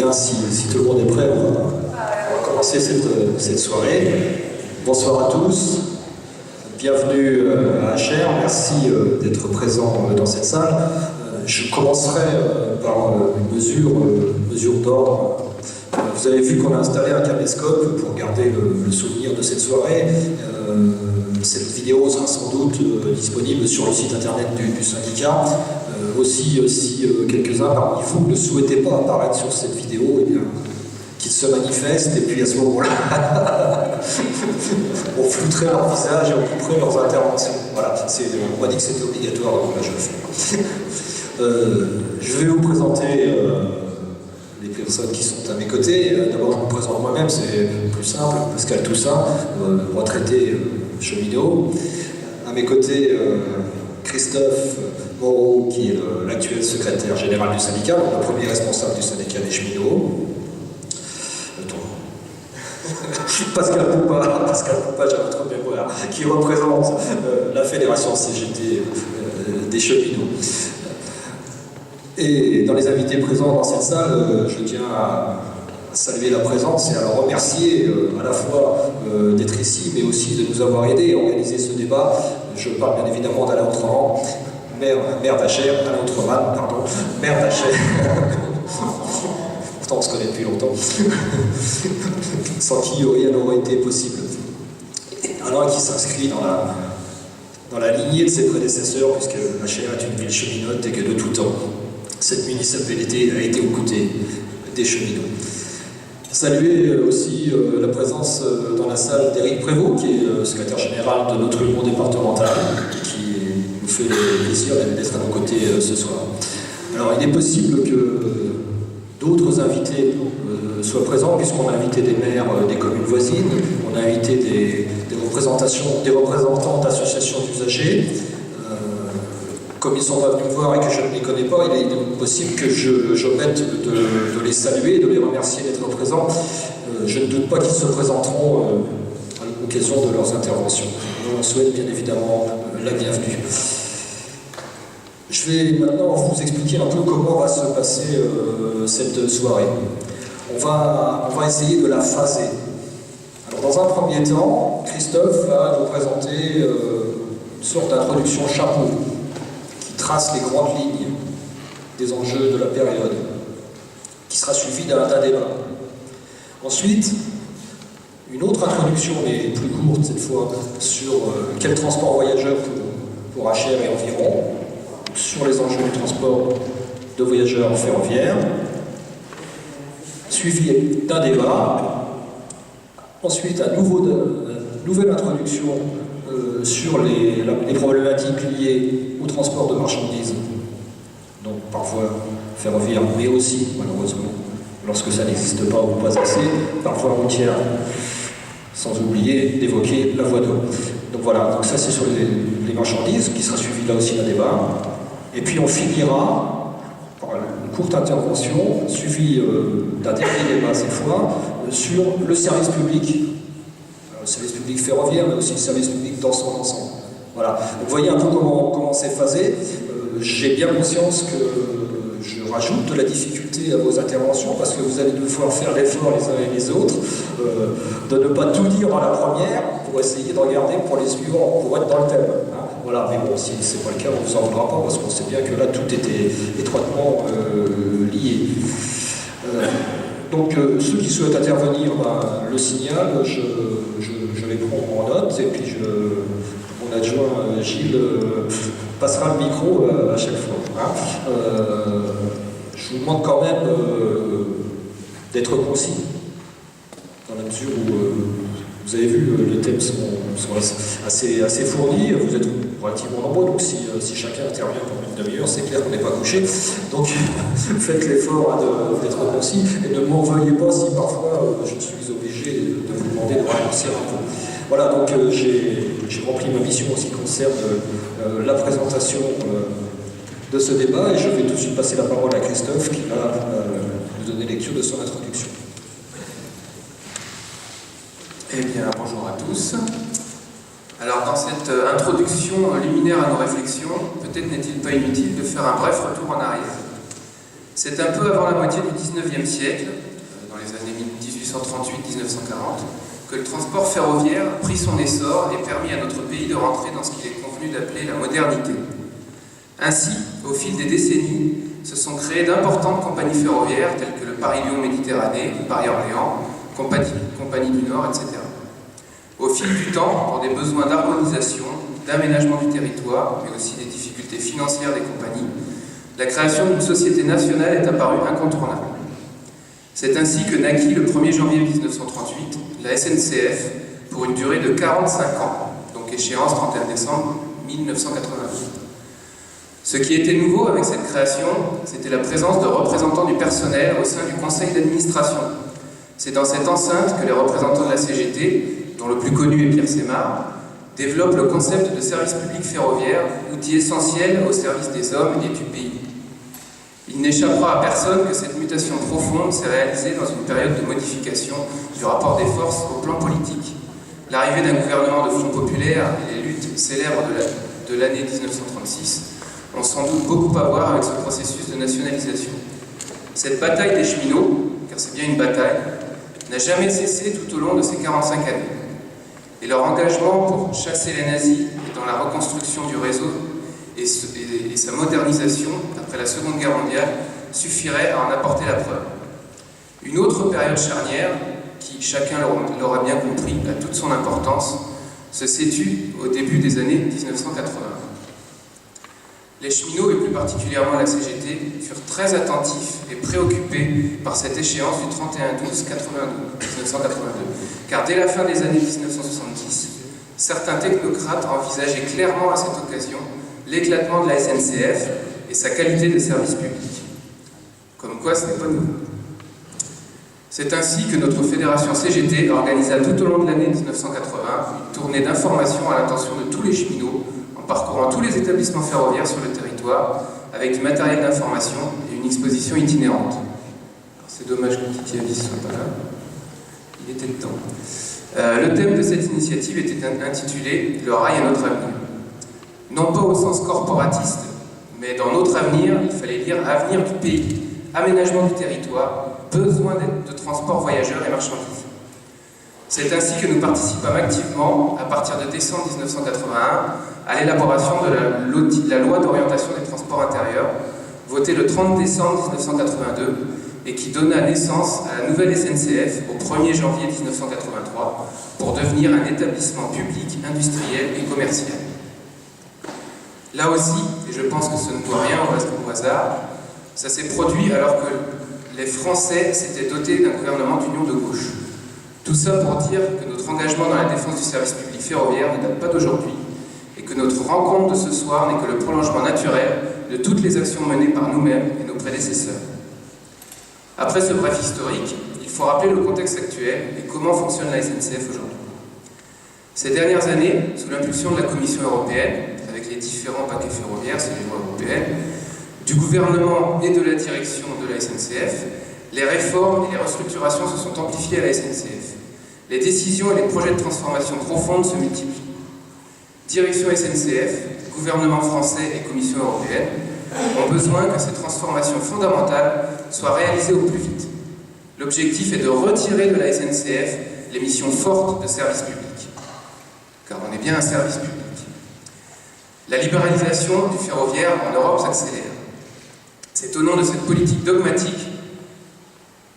bien, si tout le monde est prêt, on va commencer cette soirée. Bonsoir à tous, bienvenue à HR, merci d'être présent dans cette salle. Je commencerai par une mesure d'ordre. Vous avez vu qu'on a installé un caméscope pour garder le souvenir de cette soirée. Cette vidéo sera sans doute disponible sur le site internet du syndicat. Aussi, si quelques-uns parmi vous ne souhaitez pas apparaître sur cette vidéo, eh bien, qu'ils se manifestent, et puis à ce moment-là, on flouterait leur visage et on couperait leurs interventions. Voilà, on m'a dit que c'était obligatoire, donc là je le fais. Je vais vous présenter les personnes qui sont à mes côtés. D'abord, je vous présente moi-même, c'est plus simple. Pascal Toussaint, retraité cheminot. À mes côtés, Christophe Moreau, qui est l'actuel secrétaire général du syndicat, le premier responsable du syndicat des cheminots. Pascal Poupa, j'ai votre mémoire, qui représente la fédération CGT des cheminots. Et dans les invités présents dans cette salle, je tiens à saluer la présence et à leur remercier à la fois d'être ici, mais aussi de nous avoir aidés à organiser ce débat. Je parle bien évidemment d'Alain Outreman, maire d'Achères, Alain Outreman, pardon, maire d'Achères. Pourtant on se connaît depuis longtemps, sans qui rien n'aurait été possible. Alain qui s'inscrit dans la lignée de ses prédécesseurs, puisque Achères est une ville cheminote et que de tout temps, cette municipalité a été aux côtés des cheminots. Saluer aussi la présence dans la salle d'Éric Prévost, qui est secrétaire général de notre union départementale, qui nous fait le plaisir d'être à nos côtés ce soir. Alors, il est possible que d'autres invités soient présents, puisqu'on a invité des maires des communes voisines, on a invité des représentants d'associations d'usagers. Comme ils ne sont pas venus me voir et que je ne les connais pas, il est possible que j'omette de les saluer, de les remercier d'être présents. Je ne doute pas qu'ils se présenteront à l'occasion de leurs interventions. On souhaite bien évidemment la bienvenue. Je vais maintenant vous expliquer un peu comment va se passer cette soirée. On va essayer de la phaser. Alors, dans un premier temps, Christophe va nous présenter une sorte d'introduction chapeau, trace les grandes lignes des enjeux de la période, qui sera suivie d'un débat. Ensuite, une autre introduction, mais plus courte cette fois, sur quel transport voyageurs pour Achères et environ, sur les enjeux du transport de voyageurs ferroviaires, suivi d'un débat. Ensuite, une nouvelle introduction sur les problématiques liées au transport de marchandises, donc parfois ferroviaire, mais aussi, malheureusement, lorsque ça n'existe pas ou pas assez, parfois routière, sans oublier d'évoquer la voie d'eau. Donc voilà, donc ça c'est sur les marchandises, qui sera suivi là aussi d'un débat. Et puis on finira par une courte intervention, suivie d'un dernier débat cette fois, sur le service public. Le service public ferroviaire, mais aussi le service public dans son ensemble. Voilà. Donc, vous voyez un peu comment c'est phasé. J'ai bien conscience que je rajoute de la difficulté à vos interventions, parce que vous allez devoir faire l'effort les uns et les autres de ne pas tout dire dans la première pour essayer d'en garder pour les suivants, pour être dans le thème. Hein. Voilà. Mais bon, si ce n'est pas le cas, on ne vous en voudra pas, parce qu'on sait bien que là, tout était étroitement lié. Donc ceux qui souhaitent intervenir, le signal, je les prends en note, et puis mon adjoint Gilles passera le micro à chaque fois. Hein. Je vous demande quand même d'être concis, dans la mesure où vous avez vu, les thèmes sont assez fournis, vous êtes relativement nombreux, donc si chacun intervient pendant une demi-heure, c'est clair qu'on n'est pas couché. Donc faites l'effort d'être concis, et ne m'en veuillez pas si parfois je suis obligé de vous demander de raccourcir un peu. Voilà, donc j'ai rempli ma mission en ce qui concerne la présentation de ce débat, et je vais tout de suite passer la parole à Christophe qui va nous donner lecture de son introduction. Eh bien, bonjour à tous. Alors, dans cette introduction liminaire à nos réflexions, peut-être n'est-il pas inutile de faire un bref retour en arrière. C'est un peu avant la moitié du 19e siècle, dans les années 1838-1940, que le transport ferroviaire a pris son essor et permis à notre pays de rentrer dans ce qu'il est convenu d'appeler la modernité. Ainsi, au fil des décennies, se sont créées d'importantes compagnies ferroviaires telles que le Paris-Lyon Méditerranée, le Paris-Orléans, Compagnie du Nord, etc. Au fil du temps, pour des besoins d'harmonisation, d'aménagement du territoire, mais aussi des difficultés financières des compagnies, la création d'une société nationale est apparue incontournable. C'est ainsi que naquit le 1er janvier 1938 la SNCF pour une durée de 45 ans, donc échéance 31 décembre 1982. Ce qui était nouveau avec cette création, c'était la présence de représentants du personnel au sein du conseil d'administration. C'est dans cette enceinte que les représentants de la CGT, dont le plus connu est Pierre Semard, développent le concept de service public ferroviaire, outil essentiel au service des hommes et du pays. Il n'échappera à personne que cette mutation profonde s'est réalisée dans une période de modification du rapport des forces au plan politique. L'arrivée d'un gouvernement de Front populaire et les luttes célèbres de l'année 1936 ont sans doute beaucoup à voir avec ce processus de nationalisation. Cette bataille des cheminots, car c'est bien une bataille, n'a jamais cessé tout au long de ces 45 années. Et leur engagement pour chasser les nazis et dans la reconstruction du réseau et sa modernisation après la Seconde Guerre mondiale suffirait à en apporter la preuve. Une autre période charnière, qui, chacun l'aura bien compris, a toute son importance, se situe au début des années 1980. Les cheminots, et plus particulièrement la CGT, furent très attentifs et préoccupés par cette échéance du 31-12-1982, car dès la fin des années 1970, certains technocrates envisageaient clairement à cette occasion l'éclatement de la SNCF et sa qualité de service public. Comme quoi, ce n'est pas nouveau. C'est ainsi que notre fédération CGT organisa tout au long de l'année 1980 une tournée d'information à l'intention de tous les cheminots, en parcourant tous les établissements ferroviaires sur le territoire, avec du matériel d'information et une exposition itinérante. C'est dommage que Titi Avis ne soit pas là. Il était temps. Le thème de cette initiative était intitulé « Le rail à notre avenir ». Non pas au sens corporatiste, mais dans notre avenir, il fallait lire « Avenir du pays », aménagement du territoire, besoin de transport voyageurs et marchandises. C'est ainsi que nous participâmes activement, à partir de décembre 1981, à l'élaboration de la loi d'orientation des transports intérieurs, votée le 30 décembre 1982, et qui donna naissance à la nouvelle SNCF au 1er janvier 1983, pour devenir un établissement public, industriel et commercial. Là aussi, et je pense que ce ne doit rien au hasard, ça s'est produit alors que les Français s'étaient dotés d'un gouvernement d'union de gauche. Tout ça pour dire que notre engagement dans la défense du service public ferroviaire ne date pas d'aujourd'hui et que notre rencontre de ce soir n'est que le prolongement naturel de toutes les actions menées par nous-mêmes et nos prédécesseurs. Après ce bref historique, il faut rappeler le contexte actuel et comment fonctionne la SNCF aujourd'hui. Ces dernières années, sous l'impulsion de la Commission européenne, avec les différents paquets ferroviaires, c'est l'Union européenne, du gouvernement et de la direction de la SNCF, les réformes et les restructurations se sont amplifiées à la SNCF. Les décisions et les projets de transformation profonde se multiplient. Direction SNCF, gouvernement français et Commission européenne ont besoin que ces transformations fondamentales soient réalisées au plus vite. L'objectif est de retirer de la SNCF les missions fortes de service public, car on est bien un service public. La libéralisation du ferroviaire en Europe s'accélère. C'est au nom de cette politique dogmatique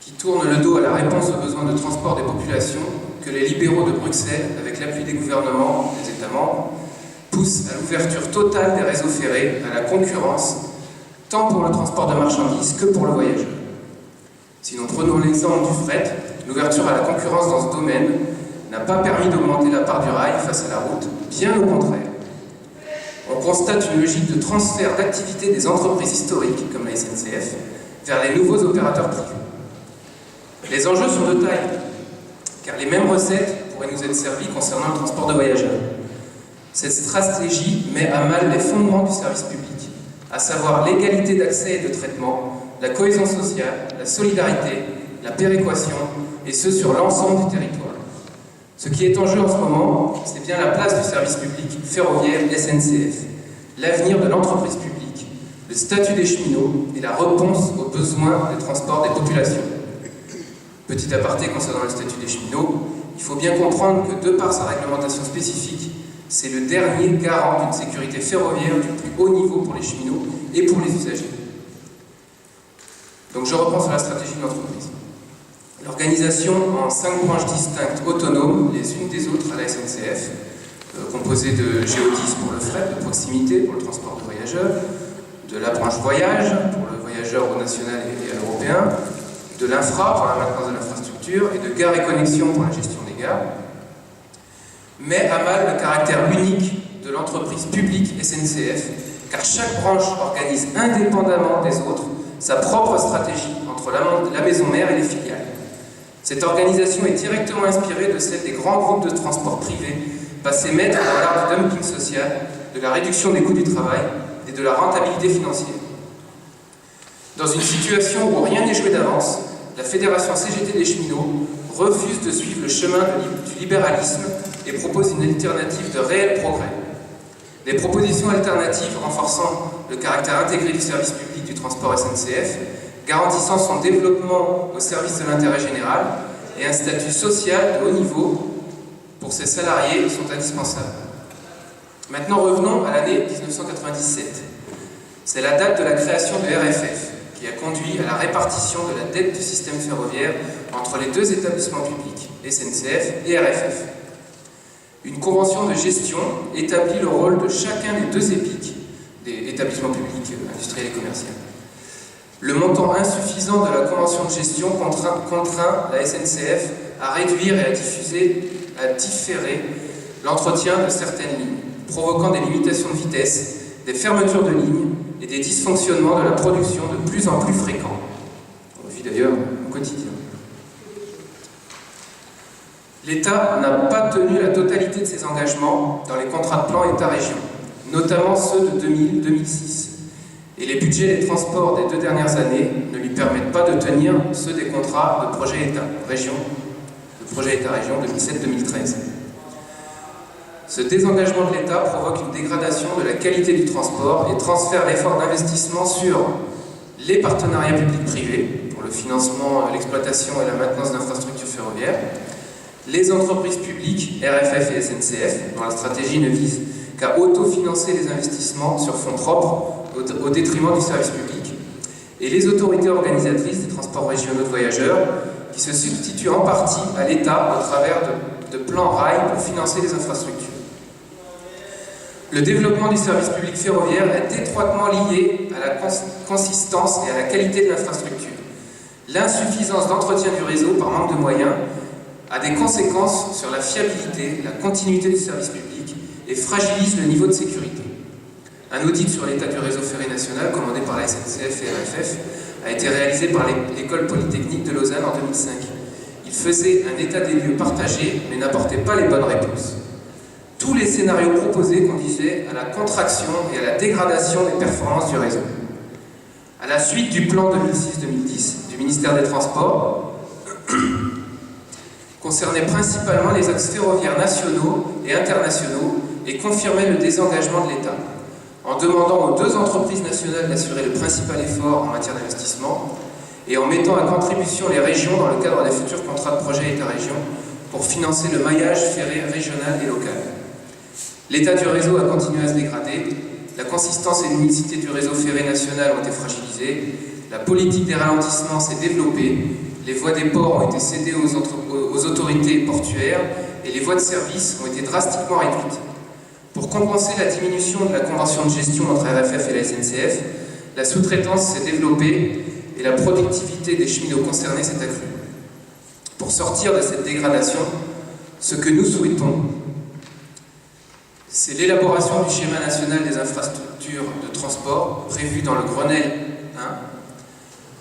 qui tourne le dos à la réponse aux besoins de transport des populations que les libéraux de Bruxelles, avec l'appui des gouvernements des États membres, poussent à l'ouverture totale des réseaux ferrés à la concurrence, tant pour le transport de marchandises que pour le voyageur. Si nous prenons l'exemple du fret, l'ouverture à la concurrence dans ce domaine n'a pas permis d'augmenter la part du rail face à la route, bien au contraire. On constate une logique de transfert d'activité des entreprises historiques, comme la SNCF, vers les nouveaux opérateurs privés. Les enjeux sont de taille, car les mêmes recettes pourraient nous être servies concernant le transport de voyageurs. Cette stratégie met à mal les fondements du service public, à savoir l'égalité d'accès et de traitement, la cohésion sociale, la solidarité, la péréquation, et ce sur l'ensemble du territoire. Ce qui est en jeu en ce moment, c'est bien la place du service public ferroviaire SNCF, l'avenir de l'entreprise publique, le statut des cheminots et la réponse aux besoins des transports des populations. Petit aparté concernant le statut des cheminots, il faut bien comprendre que de par sa réglementation spécifique, c'est le dernier garant d'une sécurité ferroviaire du plus haut niveau pour les cheminots et pour les usagers. Donc je reprends sur la stratégie de l'entreprise. L'organisation en 5 branches distinctes autonomes, les unes des autres à la SNCF, composées de Géodis pour le fret de proximité, pour le transport de voyageurs, de la branche voyage, pour le voyageur au national et à l'européen, de l'infra pour la maintenance de l'infrastructure et de Gares et Connexions pour la gestion des gares, met à mal le caractère unique de l'entreprise publique SNCF, car chaque branche organise indépendamment des autres sa propre stratégie entre la maison mère et les filiales. Cette organisation est directement inspirée de celle des grands groupes de transport privés, passés maîtres dans l'art du dumping social, de la réduction des coûts du travail et de la rentabilité financière. Dans une situation où rien n'est joué d'avance, la Fédération CGT des cheminots refuse de suivre le chemin du libéralisme et propose une alternative de réel progrès. Des propositions alternatives renforçant le caractère intégré du service public du transport SNCF, garantissant son développement au service de l'intérêt général et un statut social de haut niveau pour ses salariés sont indispensables. Maintenant revenons à l'année 1997. C'est la date de la création de RFF qui a conduit à la répartition de la dette du système ferroviaire entre les deux établissements publics, SNCF et RFF. Une convention de gestion établit le rôle de chacun des deux EPIC, des établissements publics industriels et commerciaux. Le montant insuffisant de la convention de gestion contraint la SNCF à réduire et à différer l'entretien de certaines lignes, provoquant des limitations de vitesse, des fermetures de lignes et des dysfonctionnements de la production de plus en plus fréquents. On le vit d'ailleurs au quotidien. L'État n'a pas tenu la totalité de ses engagements dans les contrats de plan État-région, notamment ceux de 2000-2006. Et les budgets des transports des 2 dernières années ne lui permettent pas de tenir ceux des contrats de projet État-région, de projet État-région 2007-2013. Ce désengagement de l'État provoque une dégradation de la qualité du transport et transfère l'effort d'investissement sur les partenariats publics-privés pour le financement, l'exploitation et la maintenance d'infrastructures ferroviaires, les entreprises publiques, RFF et SNCF, dont la stratégie ne vise qu'à autofinancer les investissements sur fonds propres au détriment du service public, et les autorités organisatrices des transports régionaux de voyageurs qui se substituent en partie à l'État au travers de plans rail pour financer les infrastructures. Le développement du service public ferroviaire est étroitement lié à la consistance et à la qualité de l'infrastructure. L'insuffisance d'entretien du réseau par manque de moyens a des conséquences sur la fiabilité, la continuité du service public et fragilise le niveau de sécurité. Un audit sur l'état du réseau ferré national, commandé par la SNCF et RFF, a été réalisé par l'École polytechnique de Lausanne en 2005. Il faisait un état des lieux partagé, mais n'apportait pas les bonnes réponses. Tous les scénarios proposés conduisaient à la contraction et à la dégradation des performances du réseau. À la suite du plan 2006-2010 du ministère des Transports, concernait principalement les axes ferroviaires nationaux et internationaux et confirmait le désengagement de l'État, en demandant aux 2 entreprises nationales d'assurer le principal effort en matière d'investissement et en mettant à contribution les régions dans le cadre des futurs contrats de projet État-région pour financer le maillage ferré régional et local. L'état du réseau a continué à se dégrader, la consistance et l'unicité du réseau ferré national ont été fragilisées, la politique des ralentissements s'est développée, les voies des ports ont été cédées aux autorités portuaires et les voies de service ont été drastiquement réduites. Pour compenser la diminution de la convention de gestion entre RFF et la SNCF, la sous-traitance s'est développée et la productivité des cheminots concernés s'est accrue. Pour sortir de cette dégradation, ce que nous souhaitons, c'est l'élaboration du schéma national des infrastructures de transport prévu dans le Grenelle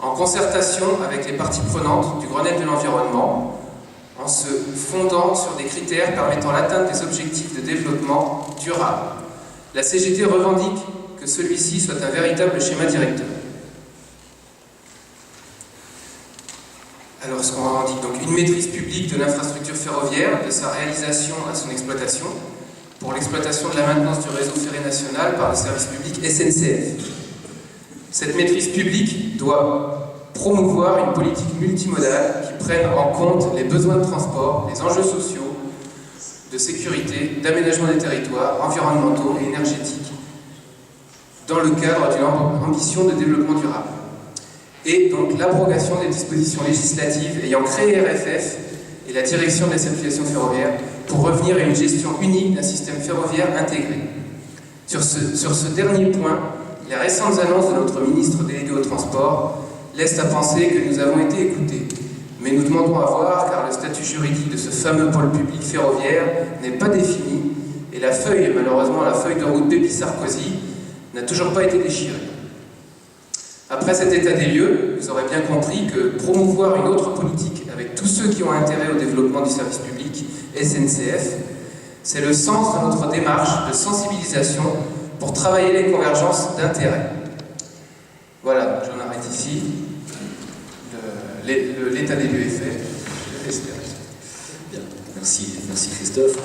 1, en concertation avec les parties prenantes du Grenelle de l'environnement, en se fondant sur des critères permettant l'atteinte des objectifs de développement durable. La CGT revendique que celui-ci soit un véritable schéma directeur. Alors, ce qu'on revendique, donc une maîtrise publique de l'infrastructure ferroviaire, de sa réalisation à son exploitation, pour l'exploitation de la maintenance du réseau ferré national par le service public SNCF. Cette maîtrise publique doit promouvoir une politique multimodale qui prenne en compte les besoins de transport, les enjeux sociaux, de sécurité, d'aménagement des territoires, environnementaux et énergétiques, dans le cadre d'une ambition de développement durable. Et donc l'abrogation des dispositions législatives ayant créé RFF et la direction de la circulation ferroviaire pour revenir à une gestion unique d'un système ferroviaire intégré. Sur ce dernier point, les récentes annonces de notre ministre délégué au transport laissent à penser que nous avons été écoutés. Mais nous demandons à voir, car le statut juridique de ce fameux pôle public ferroviaire n'est pas défini et malheureusement la feuille de route Pépi-Sarkozy n'a toujours pas été déchirée. Après cet état des lieux, vous aurez bien compris que promouvoir une autre politique avec tous ceux qui ont intérêt au développement du service public, SNCF, c'est le sens de notre démarche de sensibilisation pour travailler les convergences d'intérêts. Voilà, j'en arrête ici. L'état des lieux est fait. Bien, merci Christophe.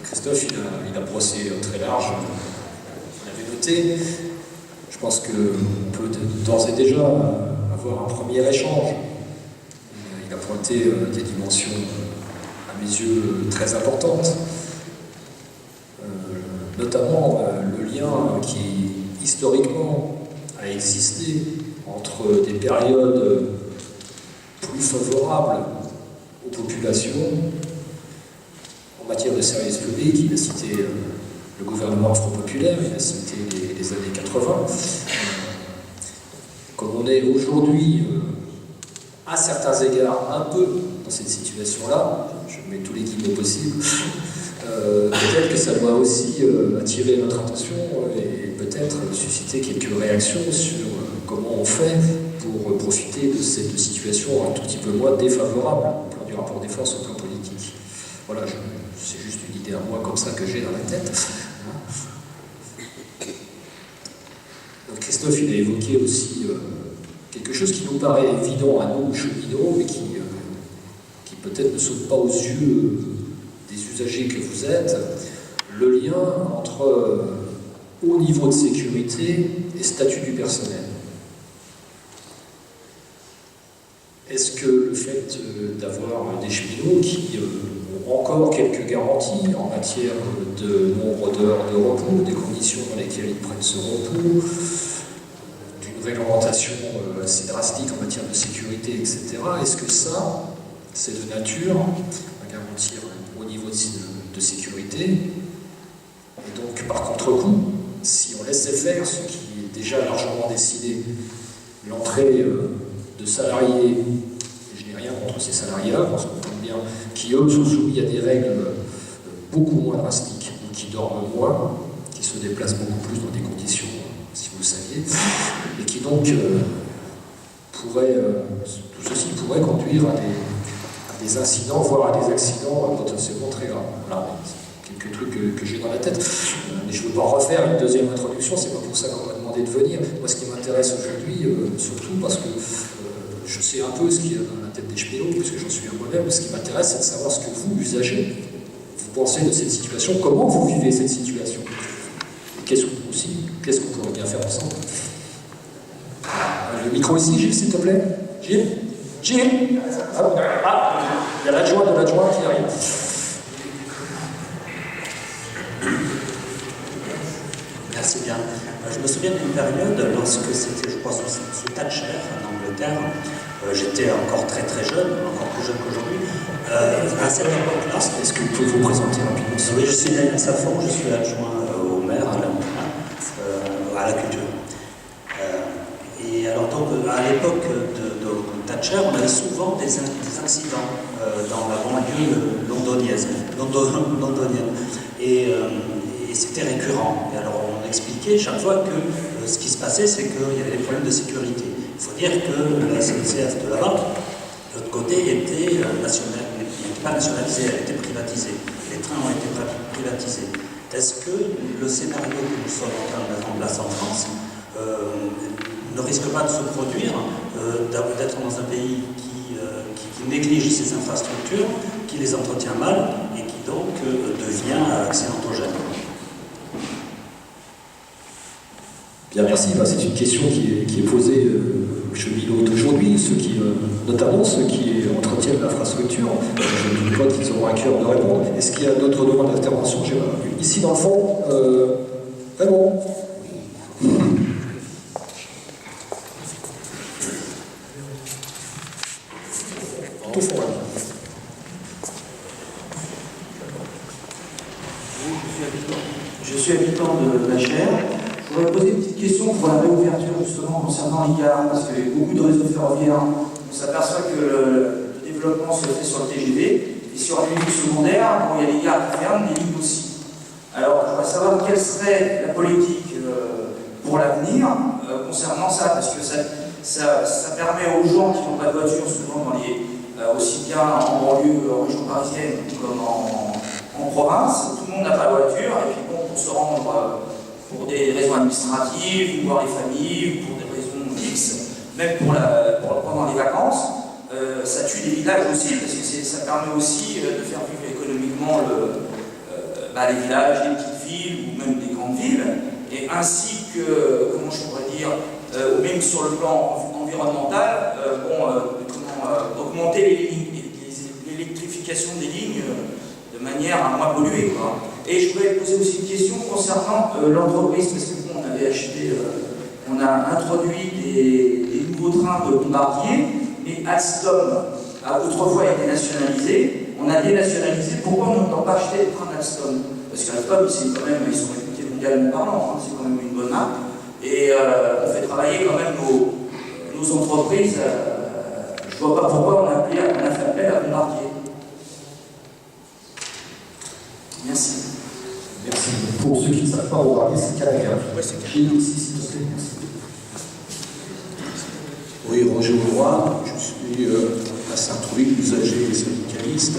Christophe, il a brossé très large. On avait noté. Je pense qu'on peut d'ores et déjà avoir un premier échange. Il a pointé des dimensions, à mes yeux, très importantes. Notamment le lien qui, historiquement, a existé entre des périodes plus favorables aux populations en matière de services publics. Il a cité le gouvernement afro-populaire, il a cité les années 80. Comme on est aujourd'hui, à certains égards, un peu dans cette situation-là, je mets tous les guillemets possibles, peut-être que ça doit aussi attirer notre attention et peut-être susciter quelques réactions sur comment on fait pour profiter de cette situation un tout petit peu moins défavorable au plan du rapport des forces au plan politique. Voilà, c'est juste une idée à moi comme ça que j'ai dans la tête. Donc Christophe, il a évoqué aussi quelque chose qui nous paraît évident à nous, cheminots, mais qui peut-être ne saute pas aux yeux des usagers que vous êtes, le lien entre haut niveau de sécurité et statut du personnel. Est-ce que le fait d'avoir des cheminots qui ont encore quelques garanties en matière de nombre d'heures de repos, des conditions dans lesquelles ils prennent ce repos, d'une réglementation assez drastique en matière de sécurité, etc., est-ce que ça, c'est de nature à garantir un haut niveau de sécurité? Et donc, par contre-coup, si on laissait faire ce qui est déjà largement décidé, l'entrée de salariés, et je n'ai rien contre ces salariés-là, parce qu'on comprend bien, qui eux sont soumis à des règles beaucoup moins drastiques, donc qui dorment moins, qui se déplacent beaucoup plus dans des conditions, si vous le saviez, et qui donc tout ceci pourrait conduire à des incidents, voire à des accidents potentiellement très graves. Voilà, quelques trucs que j'ai dans la tête. Mais je ne veux pas refaire une deuxième introduction, c'est pas pour ça qu'on m'a demandé de venir. Moi, ce qui m'intéresse aujourd'hui, surtout parce que je sais un peu ce qu'il y a dans la tête des cheminots, puisque j'en suis un moi-même, ce qui m'intéresse, c'est de savoir ce que vous, usagers, vous pensez de cette situation, comment vous vivez cette situation. Et qu'est-ce qu'on pourrait bien faire ensemble. Le micro ici, Gilles, s'il te plaît. Gilles, il y a l'adjoint de l'adjoint qui arrive. Merci bien. Je me souviens d'une période, lorsque c'était, je crois, sous Thatcher, en Angleterre, j'étais encore très très jeune, encore plus jeune qu'aujourd'hui. À cette époque-là... Est-ce que vous pouvez vous présenter rapidement? Oui, je suis Daniel Safon, je suis adjoint au maire à la culture. Et alors donc, à l'époque de Thatcher, on avait souvent des accidents dans la banlieue londonienne. Et c'était récurrent. Et alors on expliquait chaque fois que ce qui se passait, c'est qu'il y avait des problèmes de sécurité. Il faut dire que la SNCF de là-bas, de l'autre côté, n'était pas nationalisée, elle était privatisée. Les trains ont été privatisés. Est-ce que le scénario que nous sommes en train de mettre en place en France ne risque pas de se produire, d'être dans un pays qui néglige ses infrastructures, qui les entretient mal et qui donc devient accidentogène? Bien, merci. C'est une question qui est posée aux cheminots d'aujourd'hui, notamment ceux qui entretiennent l'infrastructure. Je ne doute pas qu'ils auront à cœur de répondre. Est-ce qu'il y a d'autres demandes d'intervention? Ici, dans le fond, bon. Au fond, là. Je suis habitant de la Chaire. Je voudrais poser une petite question pour la réouverture justement concernant les gares, parce qu'il y a beaucoup de réseaux ferroviaires. On s'aperçoit que le développement se fait sur le TGV, et sur les lignes secondaires, il y a des gares qui ferment, des lignes aussi. Alors, je voudrais savoir quelle serait la politique pour l'avenir concernant ça, parce que ça permet aux gens qui n'ont pas de voiture, souvent aussi bien en banlieue, en région parisienne, comme en province, tout le monde n'a pas de voiture, et puis bon, pour se rendre pour des raisons administratives, ou voir les familles, ou pour des raisons X, même pendant les vacances, ça tue des villages aussi, parce que ça permet aussi de faire vivre économiquement les villages, les petites villes, ou même des grandes villes, et ainsi que, comment je pourrais dire, ou même sur le plan environnemental, augmenter l'électrification des lignes de manière à moins polluer, quoi. Et je voulais poser aussi une question concernant l'entreprise, parce que bon, on a introduit des nouveaux trains de Bombardier, mais Alstom a autrefois été nationalisé, on a dénationalisé. Pourquoi on n'a pas acheté les trains d'Alstom? Parce qu'Alstom, ils sont réputés mondialement parlant, c'est quand même une bonne marque, et on fait travailler quand même nos entreprises. Je ne vois pas pourquoi on a fait appel à Bombardier. Merci. Merci. Pour ceux qui ne savent pas, Bombardier, c'est Canadien. Ouais, c'est Gilles aussi, s'il te plaît. Merci. Oui, Roger Audroy, je suis à Sartrouville, usager et syndicaliste,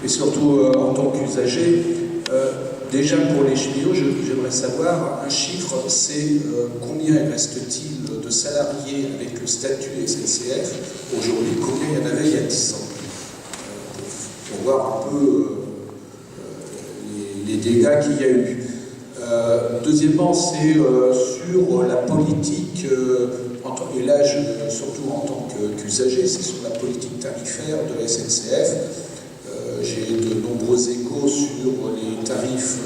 et surtout en tant qu'usager, déjà pour les cheminots, j'aimerais savoir un chiffre, c'est combien reste-t-il de salariés avec le statut SNCF aujourd'hui, combien il y en avait il y a 10 ans, pour voir un peu les dégâts qu'il y a eu. Deuxièmement, c'est sur la politique, et là, surtout en tant qu'usager, c'est sur la politique tarifaire de la SNCF. J'ai de nombreux échos sur les tarifs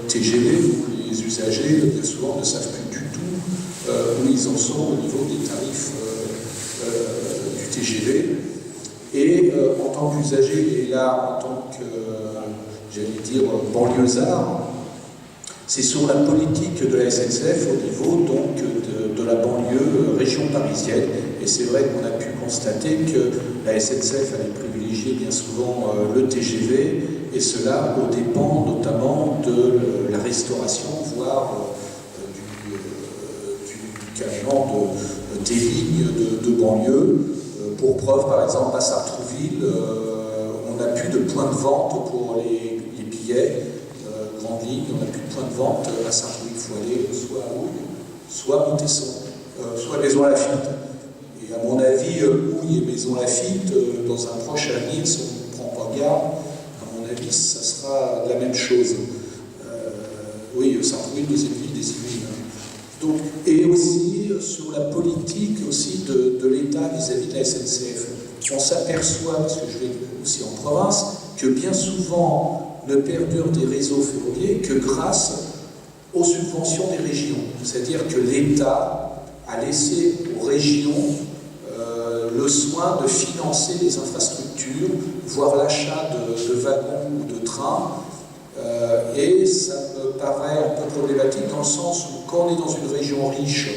TGV, où les usagers, bien souvent, ne savent plus du tout où ils en sont au niveau des tarifs du TGV. Et en tant qu'usager, et là, en tant que, j'allais dire, banlieusard, c'est sur la politique de la SNCF au niveau donc de la banlieue région parisienne. Et c'est vrai qu'on a pu constater que la SNCF allait privilégier bien souvent le TGV, et cela aux dépens notamment de la restauration, voire carrément des lignes de banlieue. Pour preuve, par exemple, à Sartrouville, on n'a plus de point de vente pour les billets. Grande ligne, on n'a plus de point de vente à Sartrouville. Il faut aller soit à Houille, soit à Montesson, soit à Maison Lafitte. Et à mon avis, Houille et Maison Lafitte, dans un proche avenir, si on ne prend pas garde, à mon avis, ça sera la même chose. Oui, Sartrouville, deuxième ville des Yvelines. Donc, et aussi sur la politique aussi de l'État vis-à-vis de la SNCF. On s'aperçoit, parce que je vais aussi en province, que bien souvent ne perdurent des réseaux ferroviaires que grâce aux subventions des régions. C'est-à-dire que l'État a laissé aux régions le soin de financer les infrastructures, voire l'achat de wagons ou de trains. Et ça me paraît un peu problématique dans le sens où quand on est dans une région riche,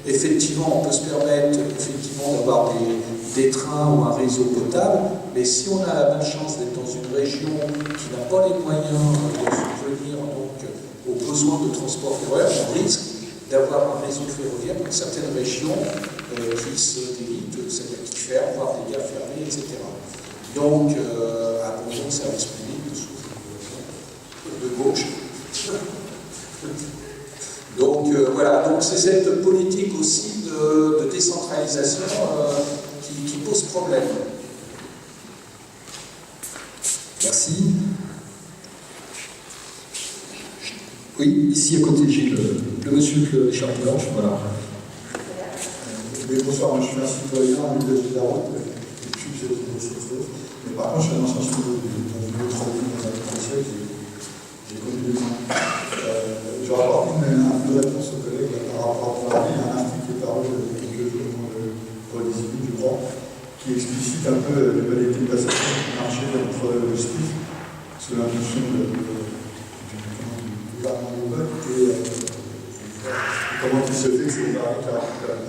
effectivement, on peut se permettre d'avoir des trains ou un réseau potable, mais si on a la malchance d'être dans une région qui n'a pas les moyens de subvenir donc aux besoins de transport ferroviaire, on risque d'avoir un réseau ferroviaire dans certaines régions qui se délite, c'est-à-dire qui ferment, voire des gares fermées, etc. Donc, abandon de service public de gauche. Donc voilà, donc c'est cette politique aussi de décentralisation qui pose problème. Merci. Oui, ici à côté, Gilles. le monsieur avec le l'écharpe blanche, voilà. Oui, bonsoir, moi je suis un citoyen, un usager de la route, et puis j'ai des SNCF. Mais par contre, je suis un ancien cheminot dans une autre ville, dans un autre siècle, j'ai connu des gens. Je rapporte un peu de réponse aux collègues par rapport à il y a un article qui est paru il y a quelques jours dans le Disney, je crois, qui explicite un peu les modalités de passation du marché entre le STIF, sous l'impulsion du gouvernement Nouvelle, et comment il se fait que c'est pareil qui a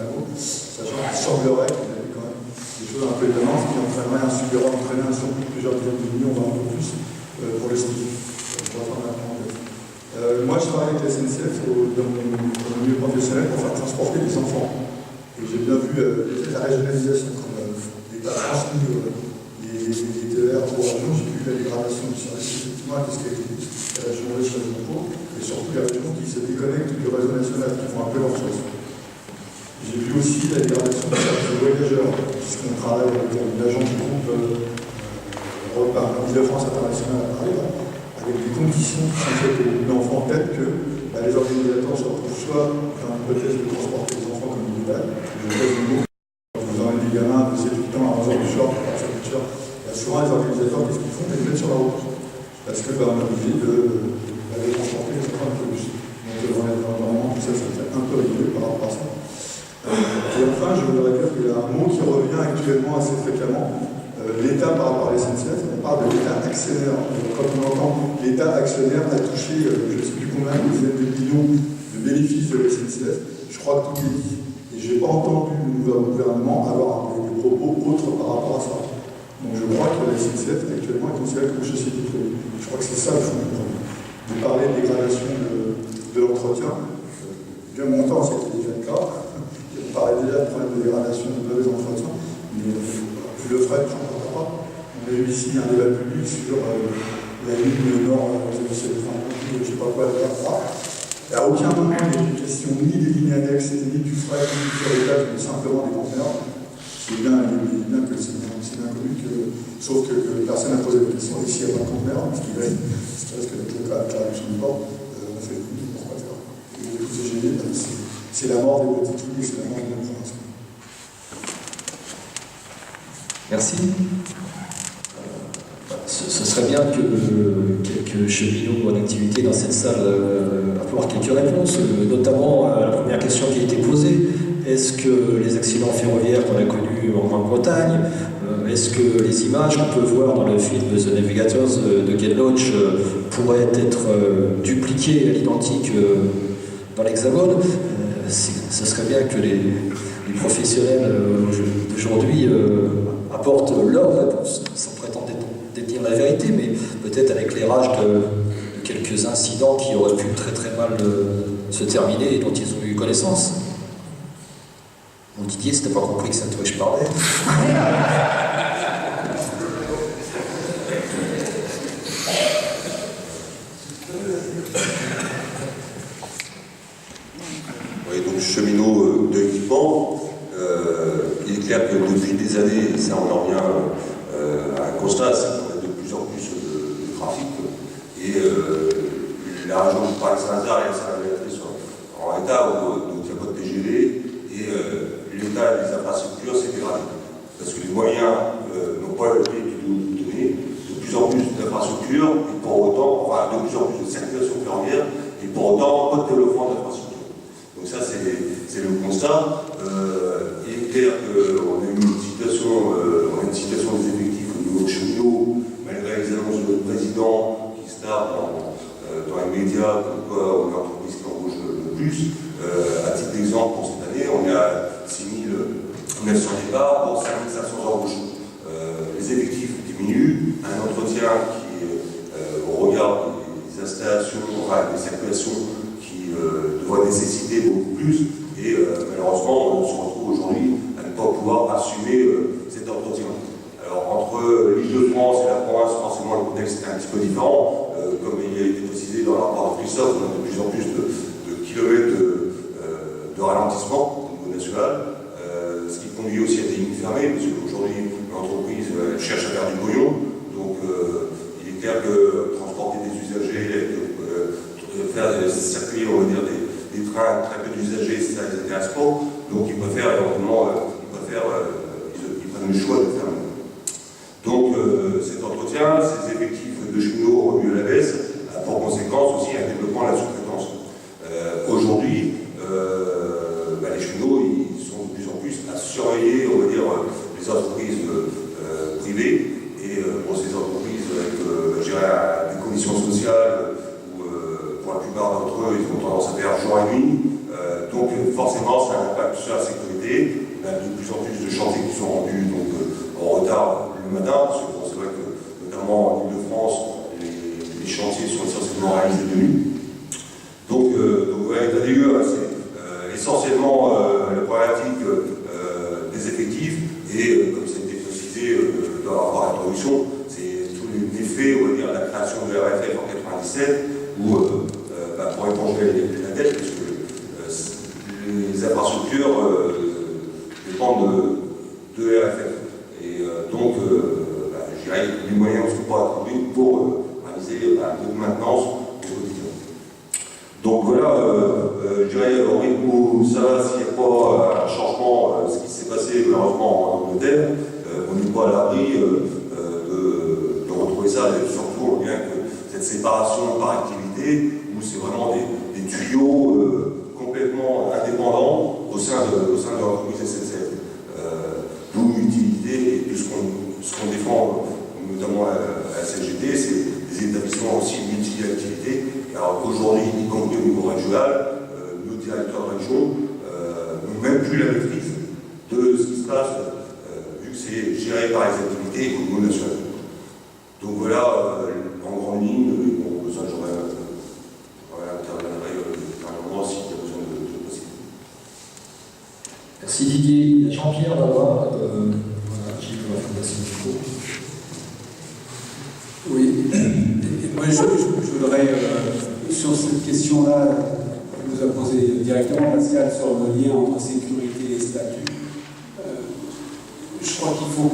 un mot, sachant qu'il semblerait qu'il y avait quand même des choses un peu étonnantes qui entraîneraient un surplus de plusieurs dizaines de millions, voire un peu plus, pour le STIF. Moi, je travaille avec la SNCF dans mon milieu professionnel pour faire transporter des enfants. Et j'ai bien vu la régionalisation, comme l'État a transmis les TER pour la région. J'ai vu la dégradation du service, effectivement, avec ce qui a été dit à la région de Château, et surtout les régions qui se déconnectent du réseau national, qui font un peu leur chose. J'ai vu aussi la dégradation du service de voyageurs, puisqu'on travaille avec l'agent du groupe Île-de-France International à Paris, avec des conditions qui sont faites aux enfants telles que les organisateurs se retrouvent soit dans l'hypothèse de transporter les enfants comme individuels, je pèse le mot, quand vous emmènez des gamins de 7-8 ans à 11 ans du soir pour partir du soir, souvent les organisateurs, qu'est-ce qu'ils font? Ils les mettent sur la route. Parce que on est obligé d'aller transporter les enfants un peu plus. Donc dans l'environnement, tout ça, ça fait un peu rigoler par rapport à ça. Et enfin, je voudrais dire qu'il y a un mot qui revient actuellement assez fréquemment. L'État par rapport à la SNCF, on parle de l'État actionnaire. Quand on entend l'État actionnaire a touché, je ne sais plus combien, des dizaines de millions de bénéfices de la SNCF, je crois que tout est dit. Et je n'ai pas entendu le nouveau gouvernement avoir des propos autres par rapport à ça. Donc je crois que la SNCF actuellement est considérée comme une société privée. Je crois que c'est ça le fond du problème. De parler de dégradation de l'entretien, bien mon temps c'était déjà le cas. On parlait déjà de problème de dégradation de mauvais entretien, mais vu le fret, je ne comprends pas. On a eu ici un débat public sur la ligne nord, je ne sais pas quoi, la R3. Et à aucun moment il n'y a une question ni des lignes annexes, ni du fret, ni du ferroviaire, mais simplement des conteneurs. C'est bien que c'est bien connu, sauf que personne n'a posé la question, et s'il n'y a pas de conteneur, ce qui risque d'être le cas à la réduction du port, on fait pourquoi faire. Et tout c'est gêné, c'est la mort des petites lignes, c'est la mort de l'information. Merci. Ce serait bien que quelques cheminots en activité dans cette salle apportent quelques réponses, notamment à la première question qui a été posée. Est-ce que les accidents ferroviaires qu'on a connus en Grande-Bretagne, est-ce que les images qu'on peut voir dans le film The Navigators de Ken Loach pourraient être dupliquées à l'identique dans l'Hexagone? Ce serait bien que les professionnels d'aujourd'hui apportent leurs réponses, sans prétendre détenir la vérité, mais peut-être avec l'éclairage de quelques incidents qui auraient pu très très mal se terminer et dont ils ont eu connaissance. Mon Didier, si t'as pas compris que c'est à toi que je parlais. Oui, donc cheminot de équipement, il est clair que depuis des années, et ça on en revient à un constat, c'est qu'on a de plus en plus de trafic, et la région de Paris-Saint-Lazare et Saint-Béatrice sont en état où il n'y a pas de TGV, et l'état des infrastructures s'est dégradé. Parce que les moyens n'ont pas été donnés, de plus en plus d'infrastructures, et pour autant, enfin de plus en plus de circulation ferroviaire, et pour autant pas de développement d'infrastructures. Donc ça c'est le constat. Il est clair qu'on a une situation des effectifs au niveau de cheminots, malgré les annonces de notre président qui se tape dans les médias, comme quoi on est l'entreprise qui embauche le plus. À titre d'exemple, pour cette année, on est à 6 900 départs pour 5 500 embauches. Les effectifs diminuent, un entretien qui, au regard des installations, enfin des circulations qui devrait nécessiter beaucoup plus, et malheureusement, on se retrouve aujourd'hui à ne pas pouvoir assumer cet entretien. Alors, entre l'Île-de-France et la province, forcément, le contexte est un petit peu différent. Comme il a été précisé dans le rapport de Christophe, on a de plus en plus de kilomètres de ralentissement au niveau national, ce qui conduit aussi à des lignes fermées, parce qu'aujourd'hui, l'entreprise cherche à faire du pognon. Donc, il est clair que transporter des usagers, faire circuler, on va dire, des des trains, très peu d'usagers, ça ne les intéresse pas, donc ils préfèrent éventuellement, ils prennent le choix de fermer. Donc cet entretien, ces effectifs de cheminots revus à la baisse, a pour conséquence aussi un développement de la sous-traitance. Aujourd'hui, les cheminots, ils sont de plus en plus à surveiller, on va dire, les entreprises privées, et pour ces entreprises avec des conditions sociales où pour la plupart d'entre eux ils ont tendance à faire jour et nuit, donc forcément ça a un impact sur la sécurité. On a de plus en plus de chantiers qui sont rendus donc, en retard le matin, parce que bon, c'est vrai que notamment en Ile-de-France les chantiers sont essentiellement réalisés de nuit. Donc ouais, l'état des lieux, c'est essentiellement la problématique des effectifs, et comme ça a été précisé dans le rapport d'introduction, c'est tout l'effet, on va dire, de la création de RFF en 97, où pour éponger la dette, parce que les infrastructures dépendent de RFF. Et donc, je dirais que les moyens ne sont pas attribués pour réaliser un peu de maintenance au quotidien. Donc voilà, je dirais au rythme où ça va, s'il n'y a pas un changement, ce qui s'est passé malheureusement en Angleterre, on n'est pas à l'abri de retrouver ça, et surtout on vient que cette séparation par activité, où c'est vraiment des tuyaux complètement indépendants au sein de l'entreprise SNCF. D'où l'utilité de ce qu'on défend, notamment à la CGT, c'est des établissements aussi multi-activités. Alors aujourd'hui, y compris au niveau régional, nos directeurs de région n'ont même plus la maîtrise de ce qui se passe, vu que c'est géré par les activités au niveau national. Donc voilà, en grande ligne, bon, ça j'aurais interviendrai par un moment s'il y a besoin de préciser. Merci Didier. Il y a Jean-Pierre là-bas, j'ai vu la fondation du cours. Oui, moi je voudrais, sur cette question-là, que vous a posée directement Pascal, sur le lien entre sécurité et statut, je crois qu'il faut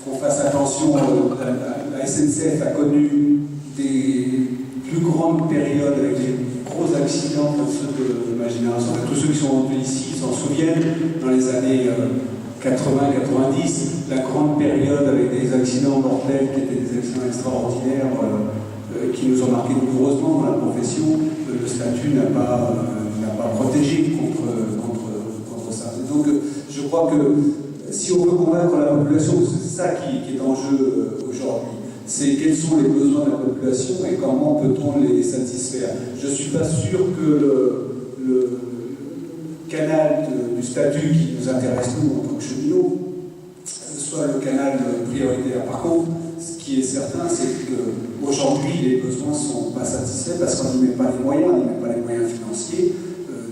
qu'on fasse attention. La SNCF a connu des plus grandes périodes avec des gros accidents comme ceux de ma génération. Tous ceux qui sont venus ici s'en souviennent, dans les années 80-90, la grande période avec des accidents mortels qui étaient des accidents extraordinaires qui nous ont marqué douloureusement dans la profession. Le statut n'a pas protégé contre ça. Et donc je crois que si on veut convaincre la population, c'est ça qui est en jeu aujourd'hui, c'est quels sont les besoins de la population et comment peut-on les satisfaire. Je ne suis pas sûr que le canal du statut qui nous intéresse nous en tant que cheminots soit le canal prioritaire. Par contre, ce qui est certain, c'est qu'aujourd'hui, les besoins ne sont pas satisfaits parce qu'on n'y met pas les moyens, on n'y met pas les moyens financiers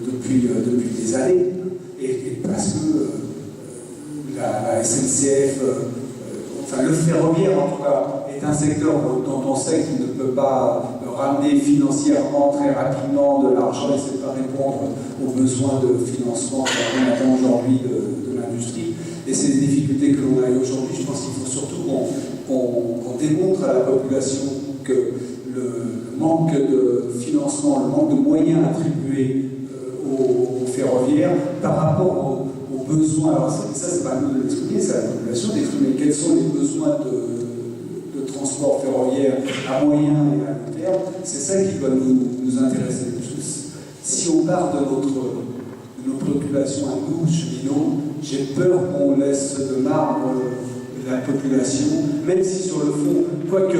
depuis des années. Et parce que la SNCF, enfin le ferroviaire en tout cas, est un secteur dont on sait qu'il ne peut pas ramener financièrement très rapidement de l'argent et ne sait pas répondre aux besoins de financement qu'on attend aujourd'hui de l'industrie. Et c'est des difficultés que l'on a aujourd'hui. Je pense qu'il faut surtout qu'on démontre à la population que le manque de financement, le manque de moyens attribués aux ferroviaires par rapport aux besoins. Alors ça, c'est pas à nous de l'exprimer, c'est à la population d'exprimer quels sont les besoins de transport ferroviaire à moyen et à long terme. C'est ça qui doit nous intéresser. Si on part de nos préoccupations à nous, cheminots, j'ai peur qu'on laisse de marbre la population, même si sur le fond, quoique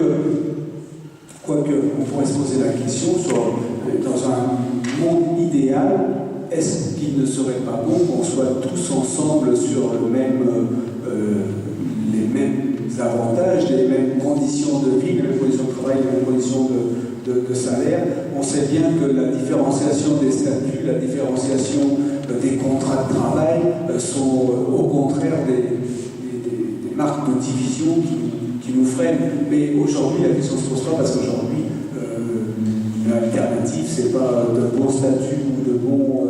on pourrait se poser la question dans un monde idéal, est-ce qu'il ne serait pas bon qu'on soit tous ensemble sur les mêmes avantages, les mêmes conditions de vie, les mêmes conditions de travail, les mêmes conditions de salaire? On sait bien que la différenciation des statuts, la différenciation des contrats de travail sont au contraire des marques de division qui nous freinent. Mais aujourd'hui, la question ne se pose pas parce qu'aujourd'hui, l'alternative, c'est pas de bons statuts ou de bons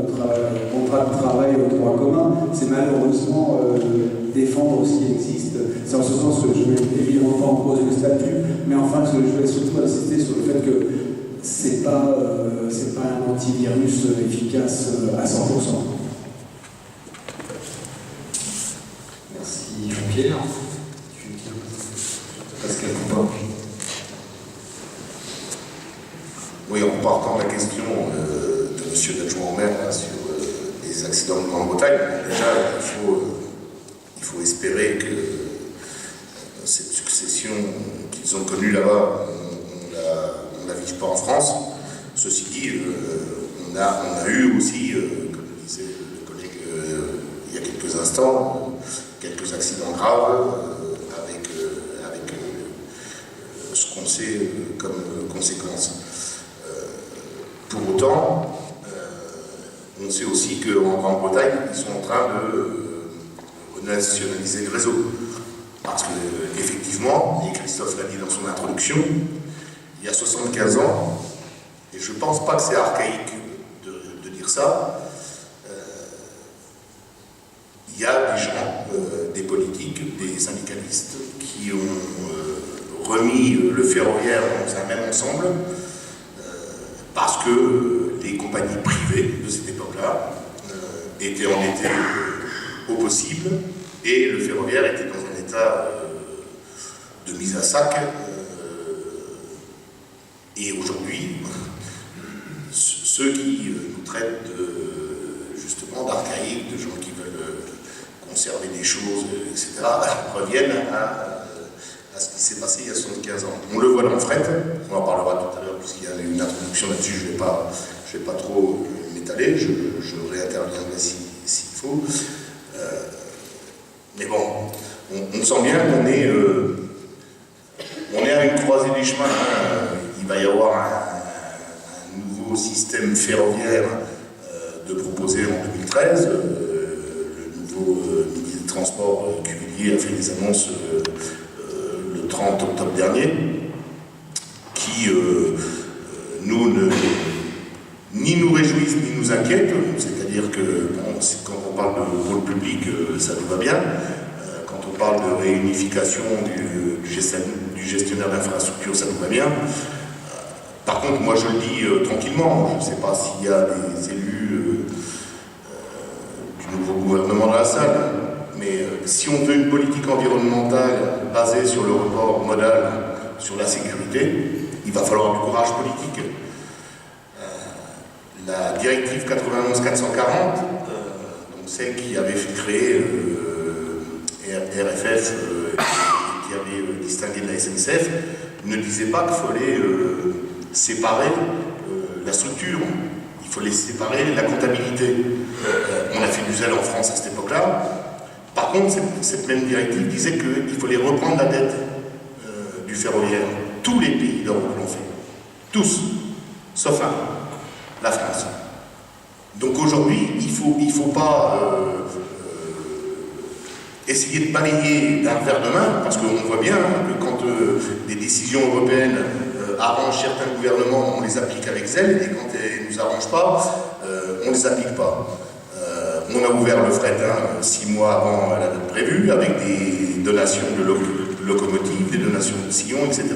contrats de travail au droit commun, c'est malheureusement défendre ce qui existe. C'est en ce sens que je ne vais évidemment pas en cause le statut, mais enfin, je vais surtout insister sur le fait que c'est pas un antivirus efficace à 100%. Merci Jean-Pierre. Pascal Coupin. Oui, en partant de la question de M. l'adjoint au maire sur les accidents de Grande-Bretagne, déjà il faut espérer que cette succession qu'ils ont connue là-bas, on ne la vive pas en France. Ceci dit, on a eu aussi, comme le disait le collègue il y a quelques instants, quelques accidents graves avec ce qu'on sait comme conséquence. Pour autant, on sait aussi qu'en Grande-Bretagne, ils sont en train de nationaliser le réseau. Parce qu'effectivement, et Christophe l'a dit dans son introduction, il y a 75 ans, et je ne pense pas que c'est archaïque de dire ça, il y a des gens, des politiques, des syndicalistes, qui ont remis le ferroviaire dans un même ensemble, parce que les compagnies privées de cette époque-là étaient endettées au possible, et le ferroviaire était dans un état de mise à sac. Et aujourd'hui, ceux qui nous traitent justement d'archaïques, de gens qui veulent conserver des choses, etc., reviennent à ce qui s'est passé il y a 75 ans. On le voit dans le fret, on en parlera tout à l'heure puisqu'il y a une introduction là-dessus, je ne vais pas trop m'étaler, je réinterviendrai s'il faut. Mais bon, on sent bien qu'on est à une croisée des chemins. Il va y avoir un nouveau système ferroviaire de proposer en 2013. Le nouveau ministre des Transports, Cuvillier, a fait des annonces le 30 octobre dernier, qui ni nous réjouissent ni nous inquiètent. C'est-à-dire que bon, quand on parle de pôle public, ça nous va bien. Quand on parle de réunification du gestionnaire d'infrastructure, ça nous va bien. Par contre, moi je le dis tranquillement, je ne sais pas s'il y a des élus du nouveau gouvernement dans la salle, mais si on veut une politique environnementale basée sur le report modal, sur la sécurité, il va falloir du courage politique. La directive 91-440, donc celle qui avait créé RFF, qui avait distingué de la SNCF, ne disait pas qu'il fallait séparer la structure, il fallait séparer la comptabilité. On a fait du zèle en France à cette époque-là. Par contre, cette même directive disait qu'il fallait reprendre la dette du ferroviaire. Tous les pays d'Europe l'ont fait. Tous, sauf un, la France. Donc aujourd'hui, il faut pas essayer de balayer d'un revers de main, parce qu'on voit bien que quand des décisions européennes arrangent certains gouvernements, on les applique avec zèle, et quand elles ne nous arrangent pas, on ne les applique pas. On a ouvert le fret 6 mois avant la date prévue, avec des donations de locomotives, des donations de sillons, etc.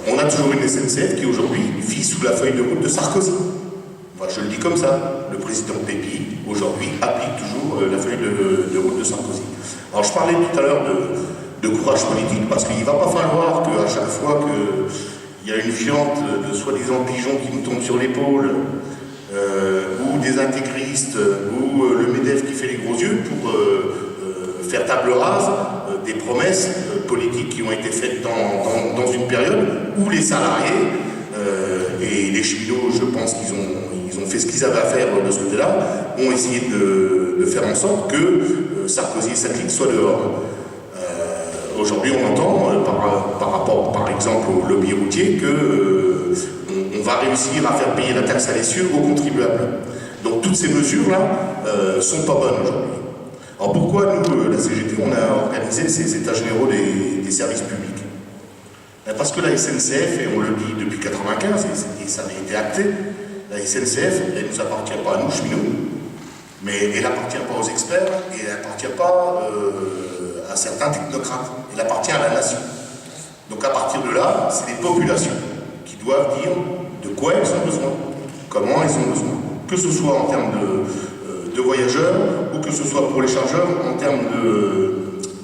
On a toujours une SNCF qui aujourd'hui vit sous la feuille de route de Sarkozy. Enfin, je le dis comme ça, le président Pépi, aujourd'hui, applique toujours la feuille de route de Sarkozy. Alors je parlais tout à l'heure de courage politique, parce qu'il ne va pas falloir qu'à chaque fois qu'il y a une fiente de soi-disant pigeons qui nous tombe sur l'épaule, ou des intégristes, ou le MEDEF qui fait les gros yeux pour faire table rase des promesses politiques qui ont été faites dans une période où les salariés et les cheminots, je pense qu'ils ont fait ce qu'ils avaient à faire de ce côté-là, ont essayé de faire en sorte que Sarkozy et sa clique soient dehors. Aujourd'hui, on entend, par rapport par exemple au lobby routier, qu'on va réussir à faire payer la taxe à l'essieu aux contribuables. Donc toutes ces mesures-là sont pas bonnes aujourd'hui. Alors pourquoi nous, la CGT, on a organisé ces états généraux des services publics? Parce que la SNCF, et on le dit depuis 1995, et ça avait été acté, la SNCF, elle ne nous appartient pas à nous, cheminots, mais elle n'appartient pas aux experts, et elle n'appartient pas à certains technocrates, elle appartient à la nation. Donc à partir de là, c'est les populations qui doivent dire de quoi ils ont besoin, comment ils ont besoin, que ce soit en termes de voyageurs ou que ce soit pour les chargeurs en termes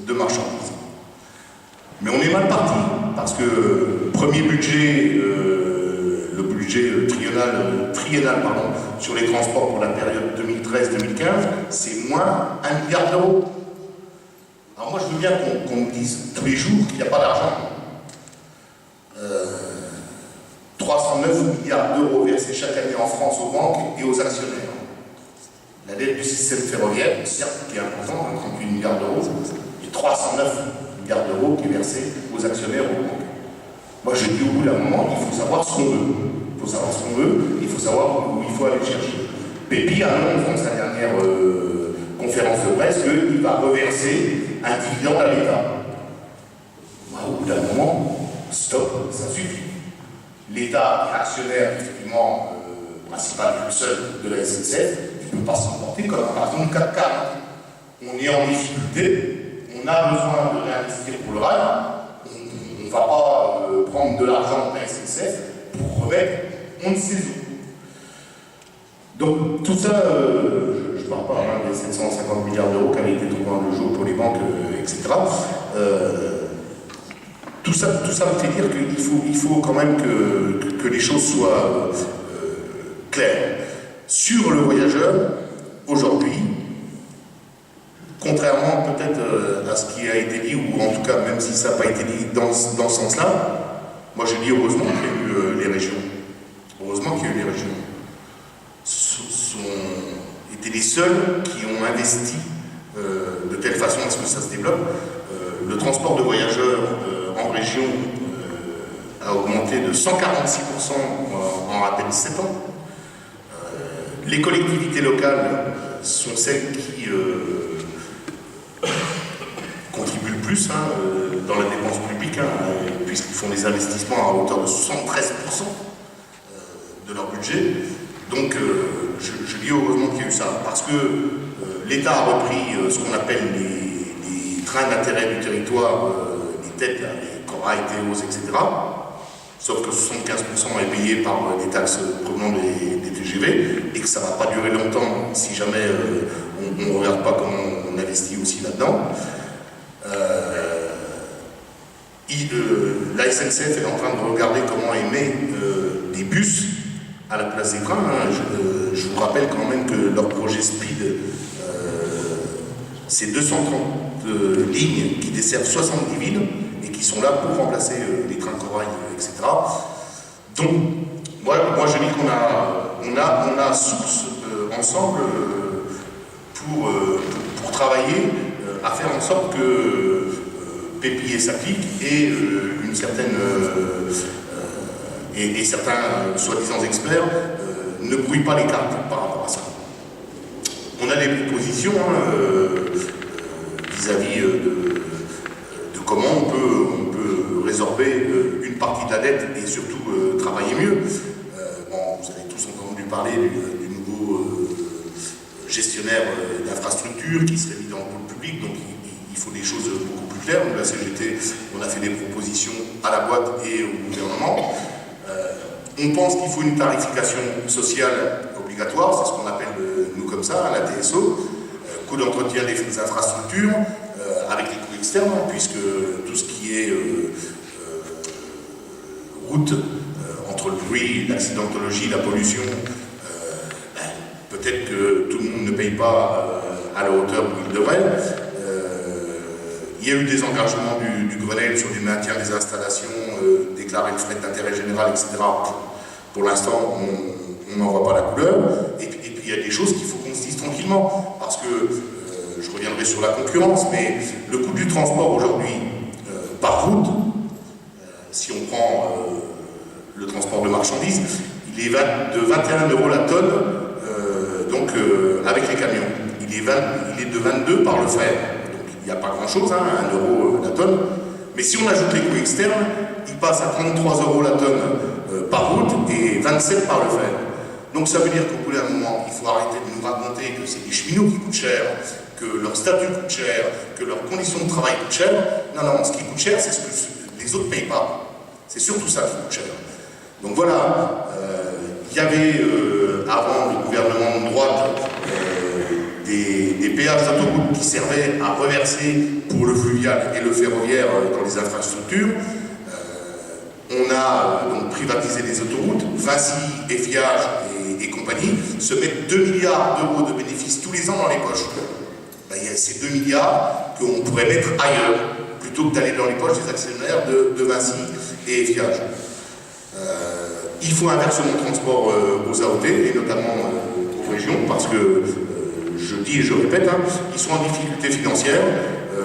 de marchandises. Mais on est mal parti, parce que premier budget, le budget triennal sur les transports pour la période 2013-2015, c'est moins 1 milliard d'euros. Alors moi je veux bien qu'on me dise tous les jours qu'il n'y a pas d'argent. 309 milliards d'euros versés chaque année en France aux banques et aux actionnaires. La dette du système ferroviaire, certes qui est important, 38 milliards d'euros, et 309 milliards d'euros qui est versé aux actionnaires aux banques. Moi je dis au bout d'un moment, il faut savoir ce qu'on veut. Il faut savoir ce qu'on veut, il faut savoir où il faut aller chercher. Pépi a annoncé dans sa dernière conférence de presse qu'il va reverser un dividende à l'État. Au bout d'un moment, stop, ça suffit. L'État est actionnaire, effectivement, principal et le seul de la SNCF, il ne peut pas se comporter comme un patron de 4 quarts. On est en difficulté, on a besoin de réinvestir pour le rail, on ne va pas prendre de l'argent de la SNCF pour remettre on ne sait où. Donc tout ça, je ne parle pas des 750 milliards d'euros qui avaient été trouvés le jour pour les banques, etc. Tout ça me fait dire qu'il faut quand même que les choses soient claires. Sur le voyageur, aujourd'hui, contrairement peut-être à ce qui a été dit, ou en tout cas même si ça n'a pas été dit dans ce sens-là, moi je dis heureusement qu'il y a eu les régions. Heureusement qu'il y a eu les régions. Étaient les seuls qui ont investi de telle façon à ce que ça se développe. Le transport de voyageurs en région a augmenté de 146% en à peine 7 ans. Les collectivités locales sont celles qui contribuent le plus dans la dépense publique, puisqu'ils font des investissements à hauteur de 73% de leur budget. Donc je dis heureusement qu'il y a eu ça, parce que l'État a repris ce qu'on appelle les trains d'intérêt du territoire, les têtes, les corail, Théos, etc. Sauf que 75% est payé par les taxes provenant des TGV, et que ça ne va pas durer longtemps si jamais on ne regarde pas comment on investit aussi là-dedans. La SNCF est en train de regarder comment émettre des bus à la place des trains. Je vous rappelle quand même que leur projet Speed, c'est 230 lignes qui desservent 70 villes et qui sont là pour remplacer les trains corail, etc. Donc, moi je dis qu'on a source ensemble pour travailler à faire en sorte que Pépi et s'applique et une certaine et certains soi-disant experts ne brouillent pas les cartes par rapport à ça. On a des propositions vis-à-vis de comment on peut résorber une partie de la dette et surtout travailler mieux. Vous avez tous entendu parler du nouveau gestionnaire d'infrastructures qui serait mis dans le pôle public, donc il faut des choses beaucoup plus claires. Nous, la CGT, on a fait des propositions à la boîte et au gouvernement. On pense qu'il faut une tarification sociale obligatoire, c'est ce qu'on appelle, nous comme ça, la TSO, coût d'entretien des infrastructures, avec les coûts externes, puisque tout ce qui est route, entre le bruit, l'accidentologie, la pollution, peut-être que tout le monde ne paye pas à la hauteur où il devrait. Il y a eu des engagements du Grenelle sur du maintien des installations, déclarer le fret d'intérêt général, etc. Pour l'instant, on n'en voit pas la couleur. Et puis il y a des choses qu'il faut qu'on se dise tranquillement, parce que, je reviendrai sur la concurrence, mais le coût du transport aujourd'hui, par route, si on prend le transport de marchandises, il est de 21 € la tonne, avec les camions. Il est de 22 par le fer. Il n'y a pas grand-chose, 1 € la tonne. Mais si on ajoute les coûts externes, il passe à 33 € la tonne par route et 27 par le fer. Donc ça veut dire qu'au bout d'un moment, il faut arrêter de nous raconter que c'est les cheminots qui coûtent cher, que leur statut coûte cher, que leurs conditions de travail coûtent cher. Non, ce qui coûte cher, c'est ce que les autres ne payent pas. C'est surtout ça qui coûte cher. Donc voilà, il y avait avant le gouvernement de droite des péages d'autoroute qui servaient à reverser pour le fluvial et le ferroviaire dans les infrastructures. On a donc privatisé les autoroutes. Vinci, Eiffage et compagnie se mettent 2 milliards d'euros de bénéfices tous les ans dans les poches. Ben, il y a ces 2 milliards qu'on pourrait mettre ailleurs, plutôt que d'aller dans les poches des actionnaires de Vinci et Eiffage. Il faut un versement de transport aux AOT, et notamment aux régions, parce que, je dis et je répète, ils sont en difficulté financière.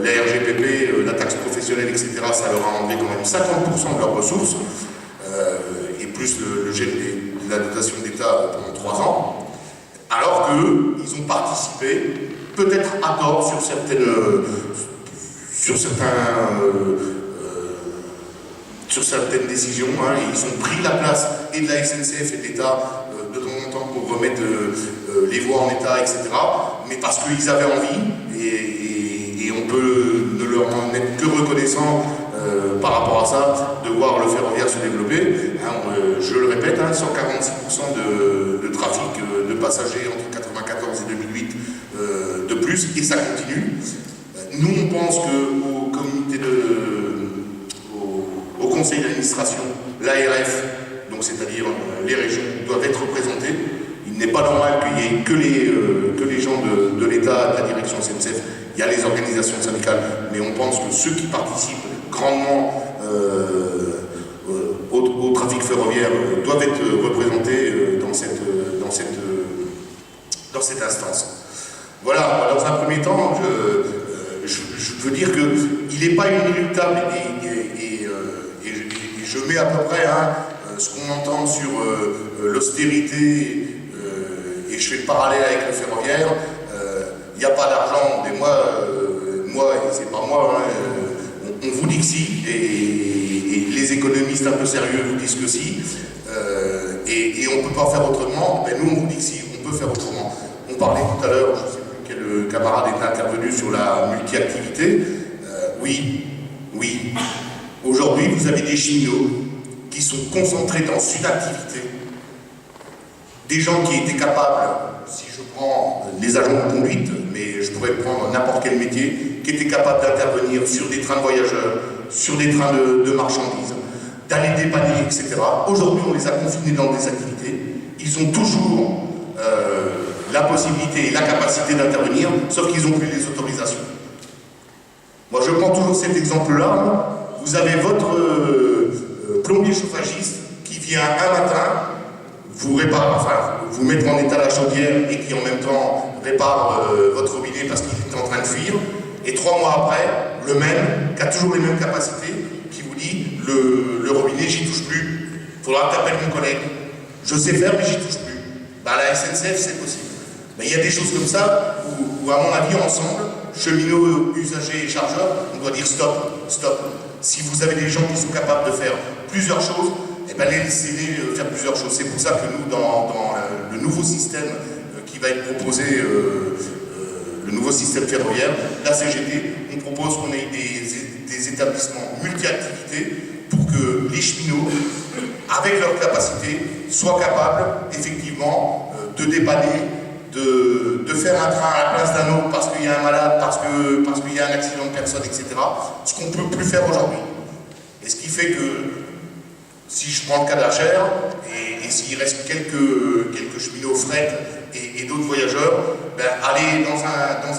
La RGPP, la taxe professionnelle, etc., ça leur a enlevé quand même 50% de leurs ressources, et plus le gel de la dotation d'État pendant 3 ans, alors qu'ils ont participé, peut-être à tort, sur certaines décisions. Ils ont pris la place et de la SNCF et de l'État de temps en temps pour remettre les voies en état, etc., mais parce qu'ils avaient envie, et on peut ne leur en être que reconnaissant par rapport à ça, de voir le ferroviaire se développer. Je le répète, 146% de trafic de passagers entre 1994 et 2008 de plus, et ça continue. Nous, on pense qu'au conseil d'administration, l'ARF, donc c'est-à-dire les régions, doivent être représentées. Il n'est pas normal qu'il n'y ait que les gens de l'État, de la direction SNCF. Il y a les organisations syndicales, mais on pense que ceux qui participent grandement au trafic ferroviaire doivent être représentés dans cette instance. Voilà, dans un premier temps, je veux dire qu'il n'est pas inéluctable, et je mets à peu près ce qu'on entend sur l'austérité, et je fais le parallèle avec le ferroviaire. Il n'y a pas d'argent, mais moi et c'est pas moi, on vous dit que si, et les économistes un peu sérieux vous disent que si, et on ne peut pas faire autrement. Mais nous on vous dit que si, on peut faire autrement. On parlait tout à l'heure, je ne sais plus quel camarade est intervenu sur la multi-activité. Oui, aujourd'hui vous avez des cheminots qui sont concentrés dans une activité, des gens qui étaient capables, si je prends les agents de conduite, mais je pourrais prendre n'importe quel métier, qui étaient capables d'intervenir sur des trains de voyageurs, sur des trains de marchandises, d'aller dépanner, etc. Aujourd'hui, on les a confinés dans des activités. Ils ont toujours la possibilité et la capacité d'intervenir, sauf qu'ils n'ont plus les autorisations. Moi, je prends toujours cet exemple-là. Vous avez votre plombier chauffagiste qui vient un matin, vous mettre en état la chaudière, et qui en même temps répare votre robinet parce qu'il est en train de fuir, et 3 mois après, le même, qui a toujours les mêmes capacités, qui vous dit le robinet, j'y touche plus, il faudra que tu appelles mon collègue, je sais faire mais j'y touche plus. La SNCF, c'est possible. Mais il y a des choses comme ça où à mon avis, ensemble, cheminots, usagers et chargeurs, on doit dire stop. Si vous avez des gens qui sont capables de faire plusieurs choses, laissez-les faire plusieurs choses. C'est pour ça que nous, dans le nouveau système qui va être proposé, le nouveau système ferroviaire, la CGT, on propose qu'on ait des établissements multi-activités pour que les cheminots, avec leur capacité, soient capables, effectivement, de dépanner, de faire un train à la place d'un autre parce qu'il y a un malade, parce qu'il y a un accident de personne, etc. Ce qu'on ne peut plus faire aujourd'hui. Et ce qui fait que, si je prends le cas d'Achères, et s'il reste quelques cheminots fret et d'autres voyageurs, allez dans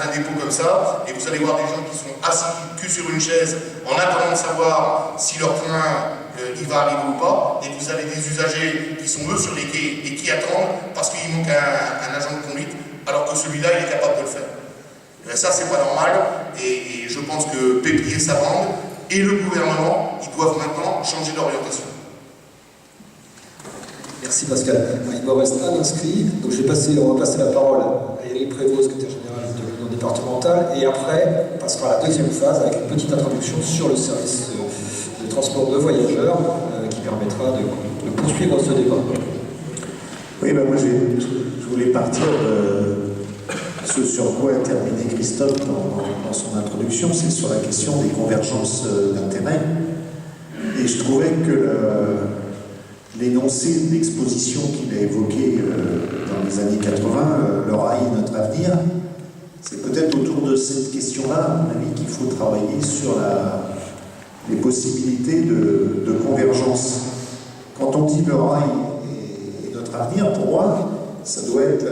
un dépôt comme ça, et vous allez voir des gens qui sont assis cul sur une chaise en attendant de savoir si leur train il va arriver ou pas, et vous avez des usagers qui sont eux sur les quais et qui attendent parce qu'il manque un agent de conduite, alors que celui-là il est capable de le faire. Ça c'est pas normal, et je pense que Pépi et sa bande et le gouvernement, ils doivent maintenant changer d'orientation. Merci Pascal. Il me reste un inscrit, donc on va passer la parole à Éric Prévost, secrétaire général de l'Union départementale, et après on passera à la deuxième phase avec une petite introduction sur le service de transport de voyageurs qui permettra de poursuivre ce débat. Oui, moi je voulais partir de ce sur quoi intervenait Christophe dans son introduction, c'est sur la question des convergences d'intérêts. Et je trouvais que l'énoncé de l'exposition qu'il a évoqué dans les années 80, le rail est notre avenir. C'est peut-être autour de cette question-là, à mon avis, qu'il faut travailler sur les possibilités de convergence. Quand on dit le rail est notre avenir, pour moi, ça doit être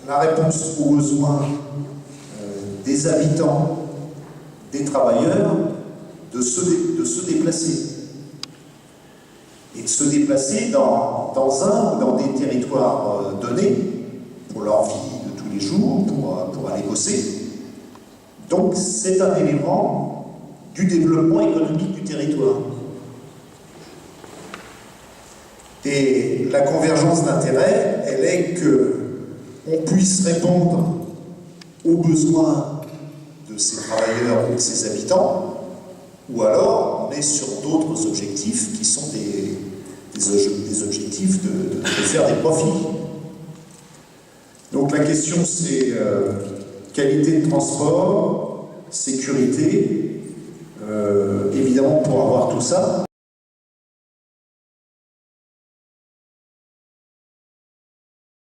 la réponse aux besoins des habitants, des travailleurs, de se déplacer. Et de se déplacer dans un ou dans des territoires donnés, pour leur vie de tous les jours, pour aller bosser. Donc c'est un élément du développement économique du territoire. Et la convergence d'intérêts, elle est qu'on puisse répondre aux besoins de ces travailleurs ou de ces habitants, ou alors on est sur d'autres objectifs qui sont des objectifs de faire des profits. Donc la question c'est qualité de transport, sécurité, évidemment pour avoir tout ça,